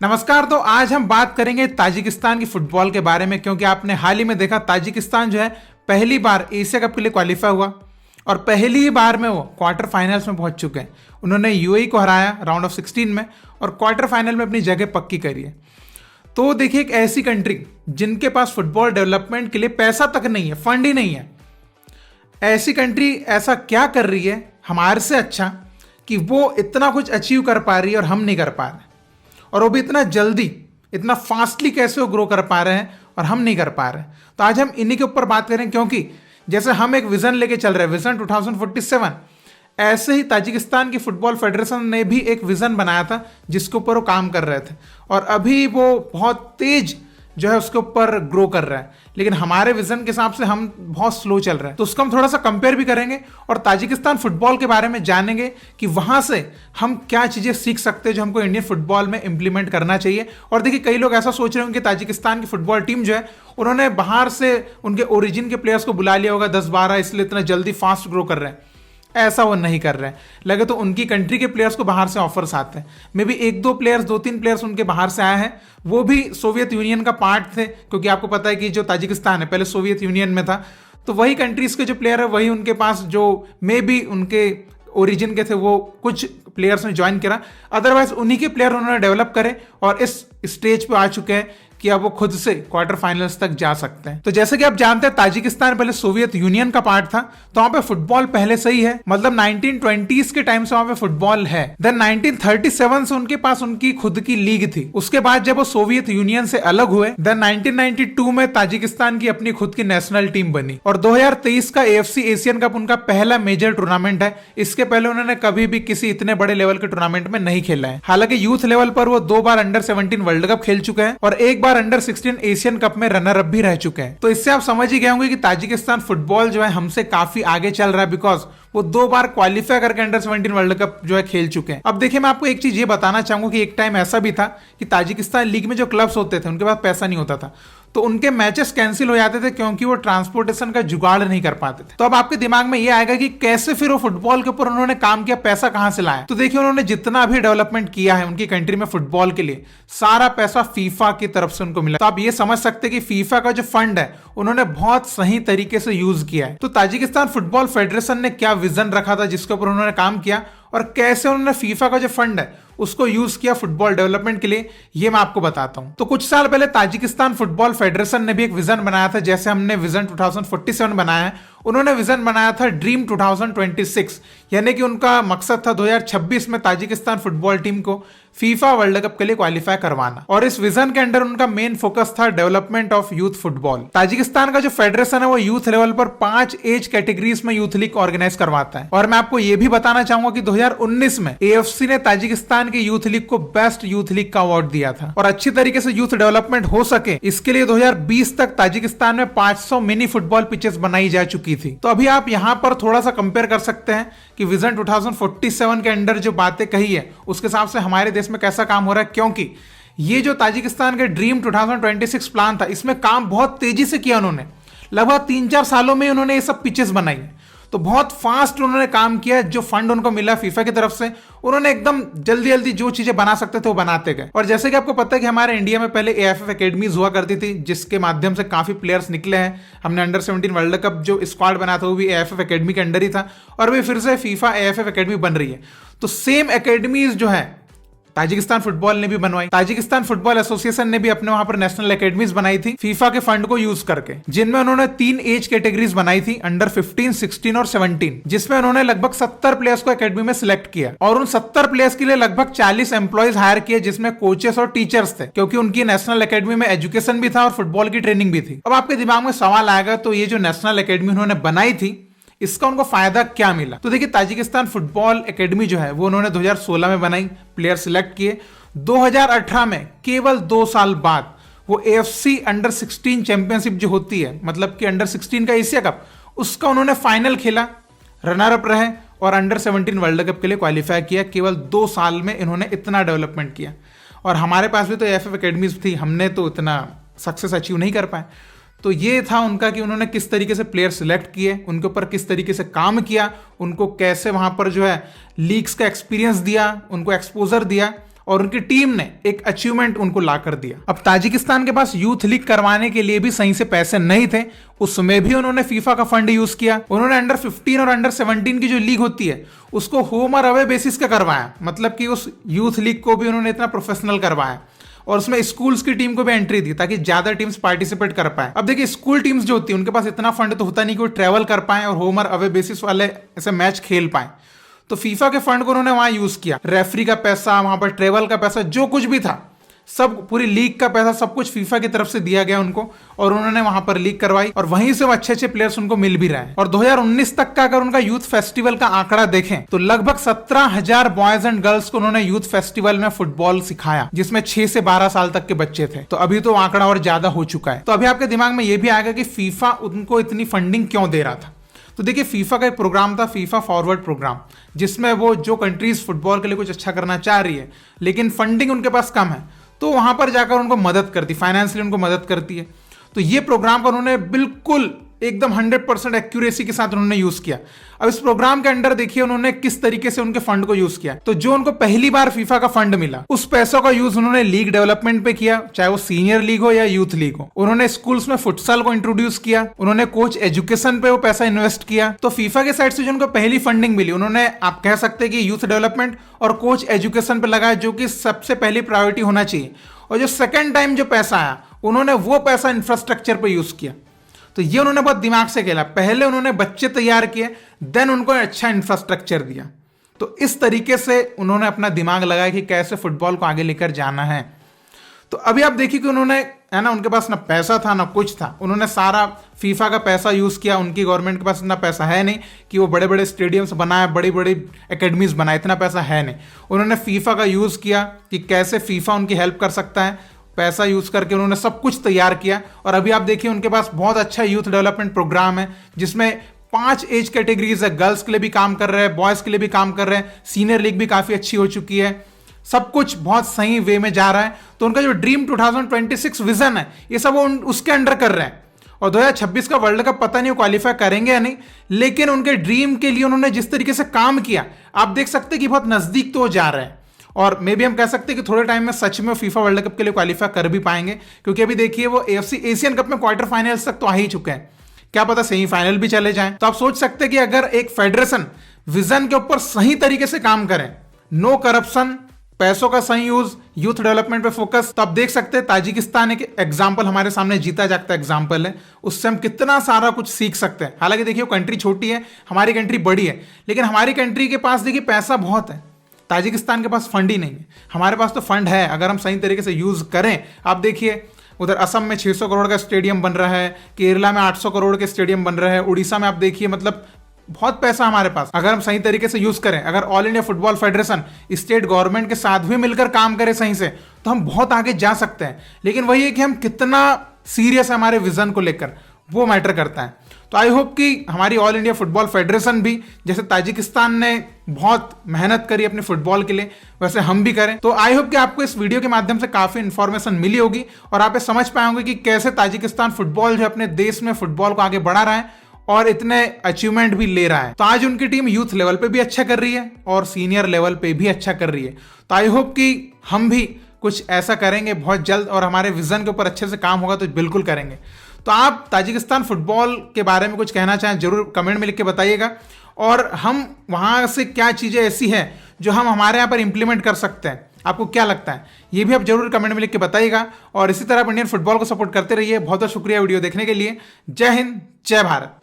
नमस्कार। तो आज हम बात करेंगे ताजिकिस्तान की फुटबॉल के बारे में, क्योंकि आपने हाल ही में देखा ताजिकिस्तान जो है पहली बार एशिया कप के लिए क्वालिफाई हुआ और पहली ही बार में वो क्वार्टर फाइनल्स में पहुंच चुके हैं। उन्होंने यूएई को हराया राउंड ऑफ 16 में और क्वार्टर फाइनल में अपनी जगह पक्की करी है। तो देखिए, एक ऐसी कंट्री जिनके पास फुटबॉल डेवलपमेंट के लिए पैसा तक नहीं है, फंड ही नहीं है, ऐसी कंट्री ऐसा क्या कर रही है हमारे से अच्छा कि वो इतना कुछ अचीव कर पा रही है और हम नहीं कर पा रहे, और वो भी इतना जल्दी, इतना फास्टली कैसे वो ग्रो कर पा रहे हैं और हम नहीं कर पा रहे हैं। तो आज हम इन्हीं के ऊपर बात करें, क्योंकि जैसे हम एक विजन लेके चल रहे हैं, विजन 2047, ऐसे ही ताजिकिस्तान की फुटबॉल फेडरेशन ने भी एक विजन बनाया था जिसके ऊपर वो काम कर रहे थे, और अभी वो बहुत तेज जो है उसके ऊपर ग्रो कर रहा है। लेकिन हमारे विजन के हिसाब से हम बहुत स्लो चल रहे हैं। तो उसको हम थोड़ा सा कंपेयर भी करेंगे और ताजिकिस्तान फुटबॉल के बारे में जानेंगे कि वहां से हम क्या चीजें सीख सकते हैं जो हमको इंडियन फुटबॉल में इंप्लीमेंट करना चाहिए। और देखिए, कई लोग ऐसा सोच रहे होंगे कि ताजिकिस्तान की फुटबॉल टीम जो है उन्होंने बाहर से उनके ओरिजिन के प्लेयर्स को बुला लिया होगा 10-12, इसलिए इतना जल्दी फास्ट ग्रो कर रहे हैं। ऐसा वो नहीं कर रहे हैं। लगे तो उनकी कंट्री के प्लेयर्स को बाहर से ऑफर्स आते हैं। मे बी 2-3 प्लेयर्स उनके बाहर से आए हैं, वो भी सोवियत यूनियन का पार्ट थे, क्योंकि आपको पता है कि जो ताजिकिस्तान है पहले सोवियत यूनियन में था। तो वही कंट्रीज के जो प्लेयर है वही उनके पास जो मे बी उनके ओरिजिन के थे, वो कुछ प्लेयर्स ने ज्वाइन करा। अदरवाइज उन्हीं के प्लेयर उन्होंने डेवलप करे और इस स्टेज पे आ चुके हैं कि अब वो खुद से क्वार्टर फाइनल्स तक जा सकते हैं। तो जैसे कि आप जानते हैं, ताजिकिस्तान पहले सोवियत यूनियन का पार्ट था, तो वहां पे फुटबॉल पहले से ही है, मतलब 1920s के टाइम से वहां पे फुटबॉल है। देन 1937 से उनके पास उनकी खुद की लीग थी। उसके बाद जब वो सोवियत यूनियन से अलग हुए, देन 1992 में ताजिकिस्तान की अपनी खुद की नेशनल टीम बनी और 2023 का AFC एशियन कप उनका पहला मेजर टूर्नामेंट है। इसके पहले उन्होंने कभी भी किसी इतने बड़े लेवल के टूर्नामेंट में नहीं खेला है। हालांकि यूथ लेवल पर वो 2 बार अंडर 17 वर्ल्ड कप खेल चुके हैं और 1 बार अंडर 16 एशियन कप में रनर अप भी रह चुके हैं। तो इससे आप समझ ही गए होंगे कि ताजिकिस्तान फुटबॉल जो है हमसे काफी आगे चल रहा है, बिकॉज वो 2 बार क्वालिफाई करके अंडर 17 वर्ल्ड कप जो है खेल चुके हैं। अब देखिए, मैं आपको एक चीज ये बताना चाहूंगा कि एक टाइम ऐसा भी था कि ताजिकिस्तान लीग में जो क्लब्स होते थे उनके पास पैसा नहीं होता था, तो उनके मैचेस कैंसिल हो जाते थे क्योंकि वो ट्रांसपोर्टेशन का जुगाड़ नहीं कर पाते थे। तो अब आपके दिमाग में ये आएगा कि कैसे फिर वो फुटबॉल के ऊपर उन्होंने काम किया, पैसा कहां से लाया। तो देखिए, उन्होंने जितना भी डेवलपमेंट किया है उनकी कंट्री में फुटबॉल के लिए, सारा पैसा फीफा की तरफ से उनको मिला। तो आप ये समझ सकते हैं कि फीफा का जो फंड है उन्होंने बहुत सही तरीके से यूज किया है। तो ताजिकिस्तान फुटबॉल फेडरेशन ने क्या विजन रखा था जिसके ऊपर उन्होंने काम किया और कैसे उन्होंने फीफा का जो फंड है उसको यूज किया फुटबॉल डेवलपमेंट के लिए, ये मैं आपको बताता हूं। तो कुछ साल पहले ताजिकिस्तान फुटबॉल फेडरेशन ने भी एक विजन बनाया था, जैसे हमने विजन 2047 बनाया है, उन्होंने विजन बनाया था ड्रीम 2026, यानी कि उनका मकसद था 2026 में ताजिकिस्तान फुटबॉल टीम को फीफा वर्ल्ड कप के लिए क्वालिफाई करवाना। और इस विजन के अंडर उनका मेन फोकस था development of youth football. Tajikistan का जो फेडरेशन है वो यूथ लेवल पर 5 एज कैटेगरीज में यूथ लीग ऑर्गेनाइज करवाता है। और मैं आपको ये भी बताना चाहूंगा कि 2019 में AFC ने ताजिकिस्तान की यूथ लीग को बेस्ट यूथ लीग का अवार्ड दिया था। और अच्छी तरीके से यूथ डेवलपमेंट हो सके इसके लिए 2020 तक ताजिकिस्तान में 500 मिनी फुटबॉल पिचेस बनाई जा चुकी थी। तो अभी आप यहां पर थोड़ा सा कंपेयर कर सकते हैं कि विजन 2047 के अंडर जो बातें कही है उसके हिसाब से हमारे देश में कैसा काम हो रहा है, क्योंकि ये जो ताजिकिस्तान के ड्रीम 2026 प्लान था इसमें काम बहुत तेजी से किया उन्होंने। लगभग 3-4 सालों में उन्होंने ये सब पिचेस बनाई, तो बहुत फास्ट उन्होंने काम किया। जो फंड उनको मिला फीफा की तरफ से, उन्होंने एकदम जल्दी जल्दी जो चीजें बना सकते थे वो बनाते गए। और जैसे कि आपको पता है कि हमारे इंडिया में पहले AFF एकेडमीज हुआ करती थी, जिसके माध्यम से काफी प्लेयर्स निकले हैं। हमने अंडर 17 वर्ल्ड कप जो स्क्वाड बना था वो भी AFF एकेडमी के अंडर ही था, और भी फिर से फीफा AFF एकेडमी बन रही है। तो सेम एकेडमीज जो है ताजिकिस्तान फुटबॉल ने भी बनवाई। ताजिकिस्तान फुटबॉल एसोसिएशन ने भी अपने वहां पर नेशनल एकेडमीज बनाई थी फीफा के फंड को यूज करके, जिनमें उन्होंने 3 एज कैटेगरीज बनाई थी, अंडर 15, 16 और 17, जिसमें उन्होंने लगभग 70 प्लेयर्स को एकेडमी में सिलेक्ट किया और उन 70 प्लेयर्स के लिए लगभग 40 एम्प्लॉयज हायर किए, जिसमें कोचेस और टीचर्स थे, क्योंकि उनकी नेशनल एकेडमी में एजुकेशन भी था और फुटबॉल की ट्रेनिंग भी थी। अब आपके दिमाग में सवाल आएगा, तो ये जो नेशनल एकेडमी उन्होंने बनाई थी इसका उनको फायदा क्या मिला। तो देखिए, ताजिकिस्तान फुटबॉल एकेडमी जो है वो उन्होंने 2016 में बनाई, प्लेयर सिलेक्ट किए। 2018 में केवल 2 साल बाद वो AFC अंडर 16 चैंपियनशिप जो होती है, मतलब कि अंडर 16 का एशिया कप, उसका उन्होंने फाइनल खेला, रनर अप रहे और अंडर 17 वर्ल्ड कप के लिए क्वालिफाई किया। केवल 2 साल में इन्होंने इतना डेवलपमेंट किया। और हमारे पास भी तो AFF एकेडमीज थी, हमने तो इतना सक्सेस अचीव नहीं कर पाए। तो ये था उनका कि उन्होंने किस तरीके से प्लेयर सिलेक्ट किए, उनके ऊपर किस तरीके से काम किया, उनको कैसे वहां पर जो है लीग्स का एक्सपीरियंस दिया, उनको एक्सपोजर दिया और उनकी टीम ने एक अचीवमेंट उनको ला कर दिया। अब ताजिकिस्तान के पास यूथ लीग करवाने के लिए भी सही से पैसे नहीं थे, उसमें भी उन्होंने फीफा का फंड यूज किया। उन्होंने अंडर 15 और अंडर 17 की जो लीग होती है उसको होम और अवे बेसिस का करवाया, मतलब कि उस यूथ लीग को भी उन्होंने इतना प्रोफेशनल करवाया और उसमें स्कूल्स की टीम को भी एंट्री दी ताकि ज्यादा टीम्स पार्टिसिपेट कर पाए। अब देखिए स्कूल टीम्स जो होती है उनके पास इतना फंड तो होता नहीं कि वो ट्रेवल कर पाए और होम और अवे बेसिस वाले ऐसे मैच खेल पाए, तो फीफा के फंड को उन्होंने वहां यूज किया। रेफरी का पैसा, वहां पर ट्रेवल का पैसा, जो कुछ भी था सब, पूरी लीग का पैसा सब कुछ फीफा की तरफ से दिया गया उनको और उन्होंने वहां पर लीग करवाई और वहीं से वो अच्छे अच्छे प्लेयर्स उनको मिल भी रहे हैं। और 2019 तक का अगर उनका यूथ फेस्टिवल का आंकड़ा देखें तो लगभग 17,000 बॉयज एंड गर्ल्स को उन्होंने यूथ फेस्टिवल में फुटबॉल सिखाया, जिसमें 6 से 12 साल तक के बच्चे थे। तो अभी तो आंकड़ा और ज्यादा हो चुका है। तो अभी आपके दिमाग में यह भी आएगा कि फीफा उनको इतनी फंडिंग क्यों दे रहा था। तो देखिए फीफा का एक प्रोग्राम था, फीफा फॉरवर्ड प्रोग्राम, जिसमें वो जो कंट्रीज फुटबॉल के लिए कुछ अच्छा करना चाह रही है लेकिन फंडिंग उनके पास कम है तो वहां पर जाकर उनको मदद करती, फाइनेंशियली उनको मदद करती है। तो ये प्रोग्राम का उन्होंने बिल्कुल एकदम 100% एक्यूरेसी के साथ उन्होंने यूज किया। अब इस प्रोग्राम के अंडर देखिए उन्होंने किस तरीके से उनके फंड को यूज किया। तो जो उनको पहली बार फीफा का फंड मिला उस पैसों का यूज उन्होंने लीग डेवलपमेंट पे किया, चाहे वो सीनियर लीग हो या यूथ लीग हो। उन्होंने स्कूल्स में फुटसल को इंट्रोड्यूस किया, उन्होंने कोच एजुकेशन पे वो पैसा इन्वेस्ट किया। तो फीफा के साइड से जो उनको पहली फंडिंग मिली उन्होंने, आप कह सकते हैं कि यूथ डेवलपमेंट और कोच एजुकेशन पे लगाया, जो कि सबसे पहली प्रायोरिटी होना चाहिए। और जो सेकेंड टाइम जो पैसा आया उन्होंने वो पैसा इंफ्रास्ट्रक्चर पे यूज किया। तो ये उन्होंने बहुत दिमाग से खेला, पहले उन्होंने बच्चे तैयार किए, देन उनको अच्छा इंफ्रास्ट्रक्चर दिया। तो इस तरीके से उन्होंने अपना दिमाग लगाया कि कैसे फुटबॉल को आगे लेकर जाना है। तो अभी आप देखिए कि उन्होंने, है ना, उनके पास ना पैसा था ना कुछ था, उन्होंने सारा फीफा का पैसा यूज किया। उनकी गवर्नमेंट के पास इतना पैसा है नहीं कि वो बड़े बड़े स्टेडियम्स बनाए, बड़ी बड़ी एकेडमीज बनाए, इतना पैसा है नहीं। उन्होंने फीफा का यूज किया कि कैसे फीफा उनकी हेल्प कर सकता है, पैसा यूज करके उन्होंने सब कुछ तैयार किया। और अभी आप देखिए उनके पास बहुत अच्छा यूथ डेवलपमेंट प्रोग्राम है जिसमें 5 एज कैटेगरीज है, गर्ल्स के लिए भी काम कर रहे हैं, बॉयज के लिए भी काम कर रहे हैं, सीनियर लीग भी काफी अच्छी हो चुकी है, सब कुछ बहुत सही वे में जा रहा है। तो उनका जो ड्रीम 2026 विजन है ये सब वो उसके अंडर कर रहे हैं। और 2026 का वर्ल्ड कप पता नहीं वो क्वालिफाई करेंगे या नहीं, लेकिन उनके ड्रीम के लिए उन्होंने जिस तरीके से काम किया आप देख सकते हैं कि बहुत नजदीक तो जा रहे हैं। और मे भी हम कह सकते हैं कि थोड़े टाइम में सच में फीफा वर्ल्ड कप के लिए क्वालिफाई कर भी पाएंगे, क्योंकि अभी देखिए वो एएफसी एशियन कप में क्वार्टर फाइनल्स तक तो आ ही चुके हैं, क्या पता सेमीफाइनल भी चले जाएं। तो आप सोच सकते हैं कि अगर एक फेडरेशन विजन के ऊपर सही तरीके से काम करें, नो करप्शन, पैसों का सही यूज, यूथ डेवलपमेंट पे फोकस, तो आप देख सकते हैं ताजिकिस्तान एक एग्जांपल हमारे सामने जीता जागता एग्जांपल है। उससे हम कितना सारा कुछ सीख सकते हैं। हालांकि देखिए वो कंट्री छोटी है, हमारी कंट्री बड़ी है, लेकिन हमारी कंट्री के पास देखिए पैसा बहुत है, ताजिकिस्तान के पास फंड ही नहीं है। हमारे पास तो फंड है, अगर हम सही तरीके से यूज करें। आप देखिए उधर असम में 600 करोड़ का स्टेडियम बन रहा है, केरला में 800 करोड़ के स्टेडियम बन रहे हैं, उड़ीसा में आप देखिए, मतलब बहुत पैसा हमारे पास, अगर हम सही तरीके से यूज करें। अगर all India football federation state government के साथ भी मिलकर काम करे सही से तो हम बहुत आगे जा सकते हैं। लेकिन वही है कि हम कितना सीरियस है हमारे विजन को लेकर, वो मैटर करता है। तो आई होप कि हमारी ऑल इंडिया फुटबॉल फेडरेशन भी, जैसे ताजिकिस्तान ने बहुत मेहनत करी अपने फुटबॉल के लिए, वैसे हम भी करें। तो आई होप कि आपको इस वीडियो के माध्यम से काफी इंफॉर्मेशन मिली होगी और आप ये समझ पाए होंगे कि कैसे ताजिकिस्तान फुटबॉल जो अपने देश में फुटबॉल को आगे बढ़ा रहा है और इतने अचीवमेंट भी ले रहा है। तो आज उनकी टीम यूथ लेवल पे भी अच्छा कर रही है और सीनियर लेवल पे भी अच्छा कर रही है। तो आई होप कि हम भी कुछ ऐसा करेंगे बहुत जल्द और हमारे विजन के ऊपर अच्छे से काम होगा तो बिल्कुल करेंगे। तो आप ताजिकिस्तान फुटबॉल के बारे में कुछ कहना चाहें जरूर कमेंट में लिख के बताइएगा, और हम वहां से क्या चीजें ऐसी हैं जो हम हमारे यहाँ पर इंप्लीमेंट कर सकते हैं, आपको क्या लगता है ये भी आप जरूर कमेंट में लिख के बताइएगा। और इसी तरह आप इंडियन फुटबॉल को सपोर्ट करते रहिए। बहुत बहुत शुक्रिया वीडियो देखने के लिए। जय हिंद, जय भारत।